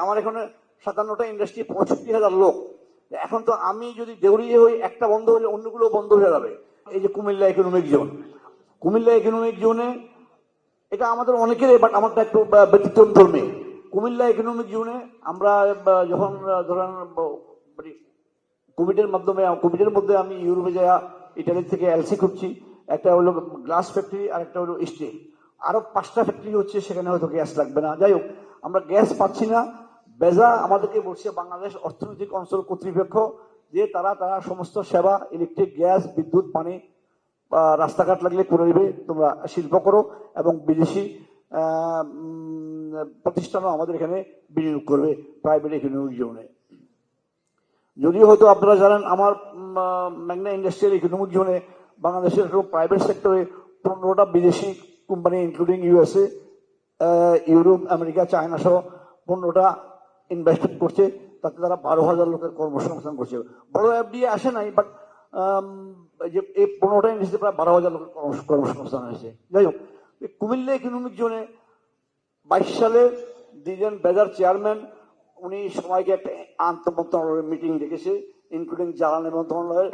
আমার এখানে 57টা ইন্ডাস্ট্রি, 65,000 লোক। এখন তো আমি যদি দেউড়িয়ে হই, একটা বন্ধ হলে অন্যগুলো বন্ধ হয়ে যাবে। এই যে Comilla economic zone, Comilla economic জোনে এটা আমাদের অনেকের, বাট আমারটা একটু ব্যতিক্রম ধর্মী। কুমিল্লা ইকোনমিক জোনে আমরা যখন ধরেন কোভিডের মধ্যে আমি ইউরোপে যাওয়া, ইটালি থেকে এলসি করছি, একটা হলো গ্লাস ফ্যাক্টরি আর একটা হলো স্টিল, আরো 5টা ফ্যাক্টরি হচ্ছে, সেখানে হয়তো গ্যাস লাগবে না। যাই হোক, আমরা গ্যাস পাচ্ছি না। বেজা আমাদেরকে বলছে বাংলাদেশ অর্থনৈতিক অঞ্চল কর্তৃপক্ষ যে তারা সমস্ত সেবা, ইলেকট্রিক, গ্যাস, বিদ্যুৎ, পানি, রাস্তাঘাট লাগলে করে দিবে, তোমরা শিল্প করো, এবং বিদেশি প্রতিষ্ঠানও আমাদের এখানে বিনিয়োগ করবে প্রাইভেট ইকোনমিক জোনে। যদিও হয়তো আপনারা জানেন আমার ম্যাগনা ইন্ডাস্ট্রিয়াল ইকোনমিক জোনে বাংলাদেশের প্রাইভেট সেক্টরে 15টা বিদেশি company, including USA, Europe, America, China সহ 15টা ইনভেস্টমেন্ট করছে। তাতে তারা 12,000 লোকের কর্মসংস্থান করছে। বড় এফডিএ আসে নাই, বাট যে এই 15টা ইন্ডাস্ট্রি প্রায় 12,000 লোকের কর্মসংস্থান হয়েছে। যাই হোক, কুমিল্লা ইকোনমিক জোনে 22 সালে দিলেন বেজার চেয়ারম্যান, উনি সবাইকে একটা আন্তঃমন্ত্রণালয়ের মিটিং ডেকেছে, ইনক্লুডিং জ্বালানি মন্ত্রণালয়ের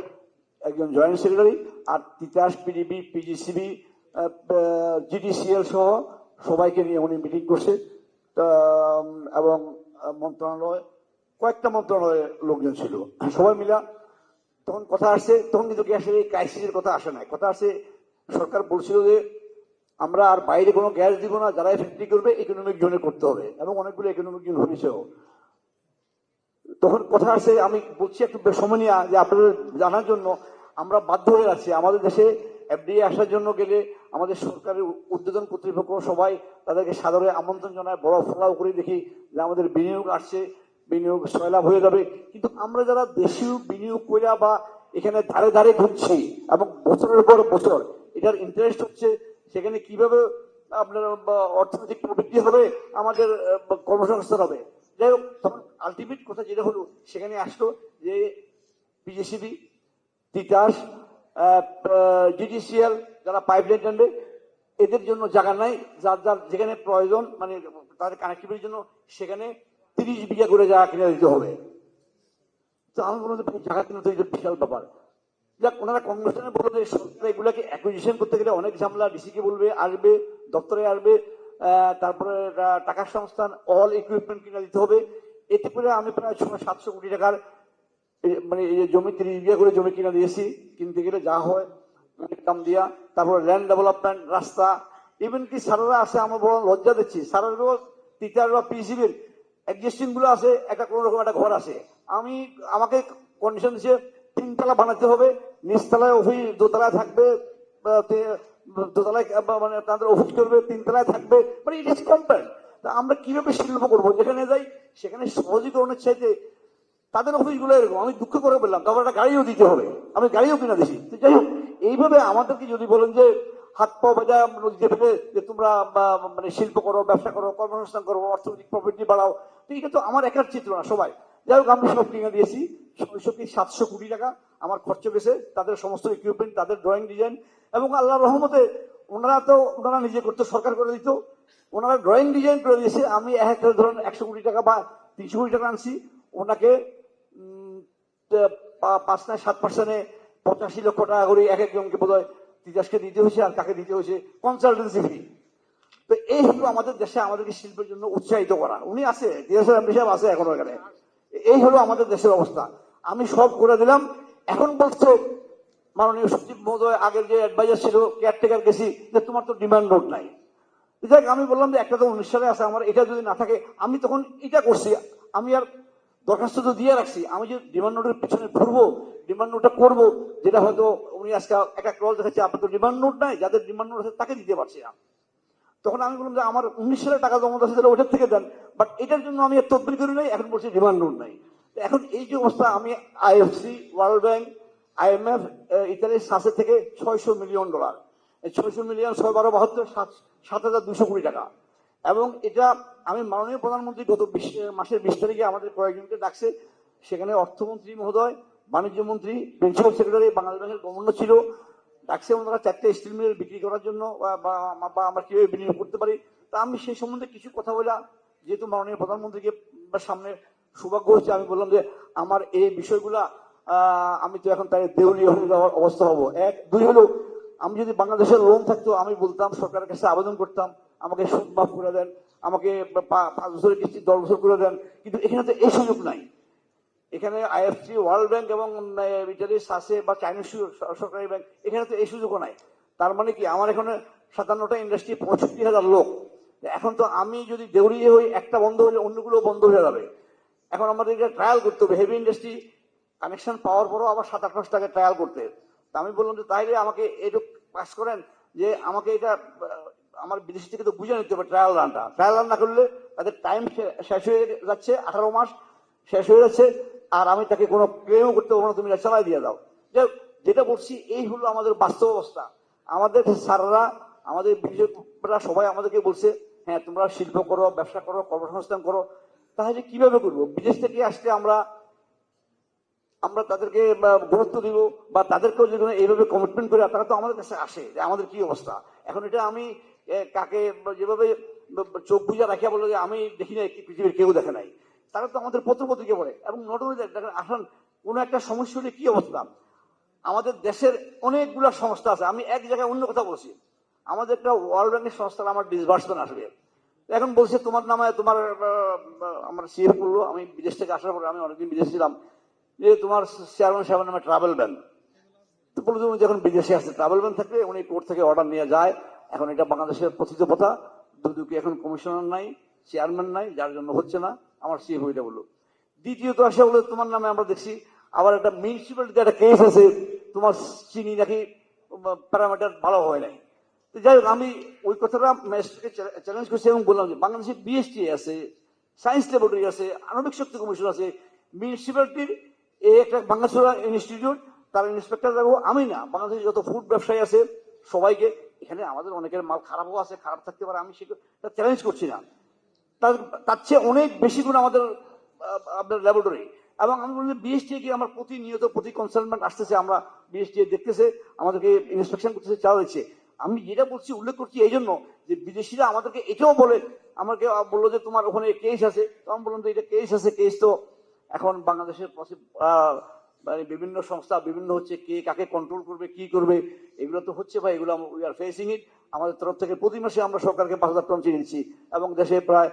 একজন জয়েন্ট সেক্রেটারি, আর তিতাস, পিডিবি, পিজিসিবি, জিডিসিএল সহ সবাইকে নিয়ে উনি মিটিং করছে। এবং মন্ত্রণালয়, কয়েকটা মন্ত্রণালয়ের লোকজন ছিল, সবাই মিলা তখন কথা আসছে। তখন কিন্তু গ্যাসের এই ক্রাইসিসের কথা আসে নাই, কথা আসছে সরকার বলছিল যে আমরা আর বাইরে কোনো গ্যাস দিব না, যারা ফ্যাক্টরি করবে ইকোনমিক জোনে করতে হবে, এবং অনেকগুলো ইকোনমিক জোন হয়েছেও। তখন কথা আছে, আমি বলছি একটু সময় নিয়ে যে আপনাদের জানার জন্য, আমরা বাধ্য হয়ে আছি আমাদের দেশে এফডিএ আসার জন্য গেলে আমাদের সরকারের উদ্বোধন কর্তৃপক্ষ সবাই তাদেরকে সাদরে আমন্ত্রণ জানায়, বড় ফলাও করে দেখি যে আমাদের বিনিয়োগ আসছে, বিনিয়োগ সয়লাভ হয়ে যাবে। কিন্তু আমরা যারা দেশীয় বিনিয়োগ কইরা বা এখানে ধারে ধারে ঘুরছি এবং বছরের পর বছর এটার ইন্টারেস্ট হচ্ছে, সেখানে কিভাবে আপনার অর্থনৈতিক প্রবৃদ্ধি হবে, আমাদের কর্মসংস্থান হবে। যাই হোক, তখন আলটিমেট কথা যেটা হলো, সেখানে আসলো যে পিজিসিবি, তিতাস, জিডিসিএল যারা পাইপলাইন টানবে, এদের জন্য জায়গা নাই, যার যার যেখানে প্রয়োজন, মানে তাদের কানেক্টিভিটির জন্য সেখানে 30 বিঘা করে জায়গা কিনে দিতে হবে। তো আমি বললাম জায়গা কিনে তো বিশাল ব্যাপার। যাক, ওনারা কংগ্রেসনে বললো যে সরকার এগুলাকে অ্যাকুইজিশন করতে গেলে অনেক ঝামেলা, ডিসিকে বলবে, আসবে, দপ্তরে আসবে, তারপরে টাকার সংস্থান, অল ইকুইপমেন্ট কিনে দিতে হবে। এতে করে আমি প্রায় 700 কোটি টাকার মানে জমি 30 বিঘা করে জমি কিনে দিয়েছি। কিনতে গেলে যা হয় অনেক দাম দিয়া, তারপরে ল্যান্ড ডেভেলপমেন্ট, রাস্তা, ইভেন কি সারারা আছে, আমার বড় লজ্জা দিচ্ছি, সারারও তিতার বা পিসিবির এক্সিস্টিং গুলো আছে, একটা কোনো রকম একটা ঘর আছে। আমাকে কন্ডিশন দিচ্ছে 3 তলা বানাতে হবে, নিচতলায় অফিস, দোতলায় থাকবে, দোতলায় মানে তাদের অফিস করবে, 3 তলায় থাকবে, মানে ইট ইজ কম্পেয়ার। তা আমরা কিভাবে শিল্প করবো? যেখানে যাই সেখানে সহজীকরণের চাইতে তাদের অফিসগুলো এরকম। আমি দুঃখ করে বললাম, তারপর একটা গাড়িও দিতে হবে, আমি গাড়িও কিনা দিছি। যাই হোক, এইভাবে আমাদেরকে যদি বলেন যে হাত পা বাজা নদীতে ফেলে যে তোমরা মানে শিল্প করো, ব্যবসা করো, কর্মসংস্থান করো, অর্থনৈতিক প্রবৃদ্ধি বাড়াও, তো এটা তো আমার একার চিত্র না, সবাই। যাই হোক, আমি সব কিনে দিয়েছি। 700 কোটি টাকা আমার খরচ গেছে, তাদের সমস্ত ইকুইপমেন্ট, তাদের ড্রয়িং ডিজাইন, এবং আল্লাহর রহমতে ওনারা নিজে করতো, সরকার করে দিত, ওনারা ড্রয়িং ডিজাইন করে দিয়েছে। আমি ধরুন 100 কোটি টাকা বা 300 কোটি টাকা আনছি, ওনাকে 5-7% 85 লক্ষ টাকা করে এক একজনকে বোধ হয় তিতাসকে দিতে হয়েছে, আর কাকে দিতে হয়েছে কনসালটেন্সি ফি। তো এই হলো আমাদের দেশে আমাদেরকে শিল্পের জন্য উৎসাহিত করা। উনি আছে, সাহেব আছে এখনো এখানে। এই হলো আমাদের দেশের অবস্থা। আমি সব করে দিলাম। এখন বলছে মাননীয় সচিব মহোদয়, আগের যে অ্যাডভাইজার ছিল, কেয়ারটেকার গেছি, যে তোমার তো ডিমান্ড নোট নাই। দেখ, আমি বললাম যে একটা তো 19 সালে আছে, আমার এটা যদি না থাকে, আমি তখন এটা করছি, আমি আর দরখাস্ত তো দিয়ে রাখছি, আমি যে ডিমান্ড নোটের পিছনে ঘুরবো, ডিমান্ড নোটটা করবো, যেটা হয়তো উনি আজকে একটা ক্লজ দেখাচ্ছে, আপনার তো ডিমান্ড নোট নাই, যাদের ডিমান্ড নোট আছে তাকে দিতে পারছি না। তখন আমি বললাম যে আমার 19 সালে টাকা জমা আছে, ওটার থেকে দেন, বাট এটার জন্য আমি আর তদবির করি নাই, এখন বলছি ডিমান্ড নোট নাই। এখন এই যে অবস্থা, আমি আইএফসি, ওয়ার্ল্ড ব্যাংক, IMF, ইতালির সাসে থেকে $600 মিলিয়ন, 600 মিলিয়ন 6-12-72 7,200 কোটি টাকা। এবং এটা আমি মাননীয় প্রধানমন্ত্রী গত মাসের 20 তারিখে আমাদের কয়েকজনকে ডাকছে, সেখানে অর্থমন্ত্রী মহোদয়, বাণিজ্য মন্ত্রী, প্রিন্সিপাল সেক্রেটারি, বাংলাদেশ ব্যাংকের গভর্নর ছিল, ডাকছে ওনারা 4টে স্টিল মিল বিক্রি করার জন্য, বা আমরা কিভাবে বিনিয়োগ করতে পারি। তা আমি সেই সম্বন্ধে কিছু কথা বলা, যেহেতু মাননীয় প্রধানমন্ত্রীকে সামনে সৌভাগ্য হচ্ছে, আমি বললাম যে আমার এই বিষয়গুলা আমি তো এখন তাই দেউলিয়া হয়ে যাওয়ার অবস্থা হবো। এক, দুই হলো, আমি যদি বাংলাদেশের লোন থাকতো আমি বলতাম সরকারের কাছে আবেদন করতাম আমাকে সুদ মাফ করে দেন, আমাকে 5 বছরের কিস্তি 10 বছর করে দেন, কিন্তু এখানে তো এই সুযোগ নাই। এখানে আইএফসি, ওয়ার্ল্ড ব্যাংক এবং ইটালির সাসে বা চাইনিজ সরকারি ব্যাংক, এখানে তো এই সুযোগও নাই। তার মানে কি, আমার এখানে 57টা ইন্ডাস্ট্রি, 65,000 লোক। এখন তো আমি যদি দেউলিয়া হই, একটা বন্ধ হলে অন্যগুলো বন্ধ হয়ে যাবে। এখন আমাদেরকে ট্রায়াল করতে হবে, হেভি ইন্ডাস্ট্রি কানেকশন পাওয়ার পরও আবার 7-8 মাস টাকা ট্রায়াল করতে। তা আমি বললাম যে তাইলে আমাকে এটুকু পাস করেন যে আমাকে এটা আমার বিদেশি থেকে তো বুঝে নিতে হবে ট্রায়াল রান না করলে তাদের টাইম শেষ হয়ে যাচ্ছে, 18 মাস শেষ হয়ে যাচ্ছে, আর আমি তাকে কোনো ক্লেমও করতে পারবো না, তুমি এটা চালাই দিয়ে দাও। যেটা বলছি এই হলো আমাদের বাস্তব অবস্থা। আমাদের স্যাররা, আমাদের বিশেষজ্ঞরা সবাই আমাদেরকে বলছে হ্যাঁ তোমরা শিল্প করো, ব্যবসা করো, কর্মসংস্থান করো। তাহলে কিভাবে করবো? বিদেশ থেকে আসলে আমরা তাদেরকে গুরুত্ব দিব বা তাদেরকেও যদি এইভাবে কমিটমেন্ট করে, তারা তো আমাদের কাছে আসে যে আমাদের কি অবস্থা। এখন এটা আমি কাকে যেভাবে চোখ বুঝা রাখিয়া বললো যে আমি দেখি নাই, পৃথিবীর কেউ দেখে নাই, তারা তো আমাদের পত্র পত্রিকা পড়ে। এবং নট অনলি দ্যাট, দেখেন আসেন কোনো একটা সমস্যা হলে কি অবস্থা, আমাদের দেশের অনেকগুলো সংস্থা আছে। আমি এক জায়গায় অন্য কথা বলছি, আমাদের একটা ওয়ার্ল্ড ব্যাংকের সংস্থার আমার ডিসবার্সমেন্ট আসবে, এখন বলছে তোমার নামে তোমার আমার সিএফ করলো, আমি বিদেশ থেকে আসার পরে, আমি অনেকদিন বিদেশ ছিলাম, যে তোমার চেয়ারম্যান সাহেবের নামে ট্রাভেল ব্যান। তো বলে উনি যখন বিদেশে আসছে, ট্রাভেল ব্যান থাকলে উনি কোর্ট থেকে অর্ডার নিয়ে যায়। এখন এটা বাংলাদেশের প্রথিত কথা, দুদুকে এখন কমিশনার নাই, চেয়ারম্যান নাই, যার জন্য হচ্ছে না। আমার সিএফ এটা বললো। দ্বিতীয়ত আসে বলে তোমার নামে আমরা দেখছি আবার একটা মিউনিসিপ্যালিটিতে একটা কেস আছে, তোমার চিনি নাকি প্যারামিটার ভালো হয় নাই। যাই হোক, আমি ওই কথাটা ম্যাজিস্ট্রেটকে চ্যালেঞ্জ করছি এবং বললাম যে বাংলাদেশে বিএসটি আছে, সায়েন্স ল্যাবরেটরি আছে, আণবিক শক্তি কমিশন আছে, মিউনিসিপ্যালিটির এই একটা বাংলাদেশ ইনস্টিটিউট, তার ইন্সপেক্টর যাবো আমি না, বাংলাদেশে যত ফুড ব্যবসায়ী আছে সবাইকে। এখানে আমাদের অনেকের মাল খারাপও আছে, খারাপ থাকতে পারে, আমি সেটা চ্যালেঞ্জ করছি না, তার চেয়ে অনেক বেশি গুণ আমাদের আপনার ল্যাবরেটরি। এবং আমি বলি বিএসটি কি আমার প্রতিনিয়ত প্রতি কনসালটেন্ট আসতেছে, আমরা বিএসটি দেখতেছে, আমাদেরকে ইন্সপেকশন করতেছে, চাওয়া দিচ্ছে। আমি যেটা বলছি উল্লেখ করছি এই জন্য যে বিদেশিরা আমাদেরকে এটাও বলে, আমাকে বললো যে তোমার ওখানে কেস আছে, তো আমি বললাম তো এটা কেস আছে, কেস তো এখন বাংলাদেশের মানে বিভিন্ন সংস্থা বিভিন্ন হচ্ছে, কে কাকে কন্ট্রোল করবে, কি করবে, এগুলো তো হচ্ছে ভাই, এগুলো উই আর ফেসিং ইট। আমাদের তরফ থেকে প্রতি মাসে আমরা সরকারকে 5,000 টন চিনি দিচ্ছি, এবং দেশে প্রায়,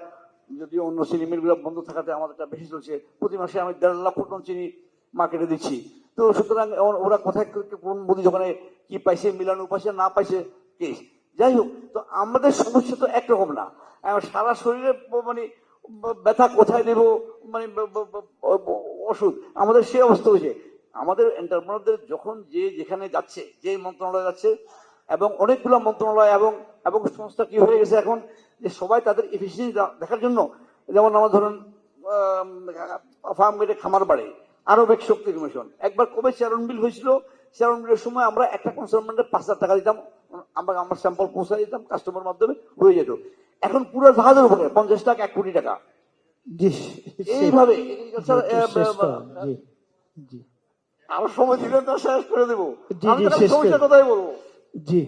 যদিও অন্য চিনি মিলগুলো বন্ধ থাকাতে আমাদেরটা বেশি চলছে, প্রতি মাসে আমি 1.5 লক্ষ টন চিনি মার্কেটে দিচ্ছি। তো সুতরাং ওরা কোথায় কোন মোদি দোকানে কি পাইছে, মিলানো পাইছে না পাইছে কেস। যাই হোক, তো আমাদের সমস্যা তো একরকম না, সারা শরীরে মানে ব্যথা কোথায় দেব, মানে ওষুধ, আমাদের সেই অবস্থা হয়েছে। আমাদের এন্টারপ্রেনারদের যখন যে যেখানে যাচ্ছে, যে মন্ত্রণালয় যাচ্ছে, এবং অনেকগুলো মন্ত্রণালয় এবং এবং সংস্থা কি হয়ে গেছে এখন, যে সবাই তাদের এফিসিয়েন্সি দেখার জন্য, যেমন আমার ধরুন ফার্ম গেটে খামার বাড়ে, আণবিক শক্তি কমিশন, একবার কবে চেয়ারন বিল হয়েছিল, চেয়ারন বিলের সময় আমরা একটা কনসালমেন্টে 5,000 টাকা দিতাম, আমরা আমার স্যাম্পল পৌঁছে দিতাম, কাস্টমার মাধ্যমে হয়ে যেত। এখন পুরো জাহাজের উপরে 50 লাখ 1 কোটি টাকা। এইভাবে আরো সময় দিলে তো শেষ করে দেবো, আমি সমস্যার কথাই বলবো। জি,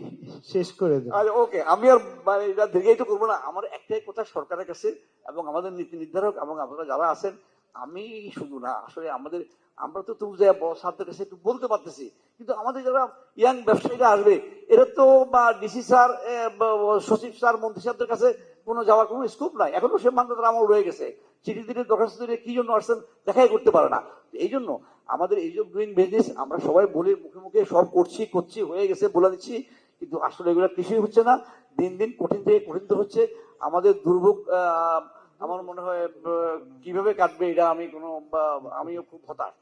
শেষ করে দেব। ওকে, আমি আর মানে এটা দীর্ঘায়িত করবো না। আমার একটাই কথা সরকারের কাছে এবং আমাদের নীতি নির্ধারক এবং আপনারা যারা আছেন, আমি শুধু না, আসলে আমরা তো বড় স্যারদের কাছে একটু বলতে পারতেছি, কিন্তু আমাদের যারা ইয়াং ব্যবসায়ীরা আসবে, এরা তো বা ডিসি স্যার, সচিব স্যার, মন্ত্রী সাহেবদের কাছে কোনো যাওয়ার কোনো স্কোপ নাই। এখনো সে মান্যতার আমল রয়ে গেছে, চিঠি দিলে দরখাস্ত দিলে কি জন্য আসছেন দেখাই করতে পারে না। এই জন্য আমাদের এই যে ডুইং বিজনেস, আমরা সবাই বলি মুখে মুখে সব করছি হয়ে গেছে বলে দিচ্ছি, কিন্তু আসলে এগুলো কিছুই হচ্ছে না। দিন দিন কঠিন থেকে কঠিন হচ্ছে। আমাদের দুর্ভোগ আমার মনে হয় কিভাবে কাটবে এটা আমিও খুব হতাশ।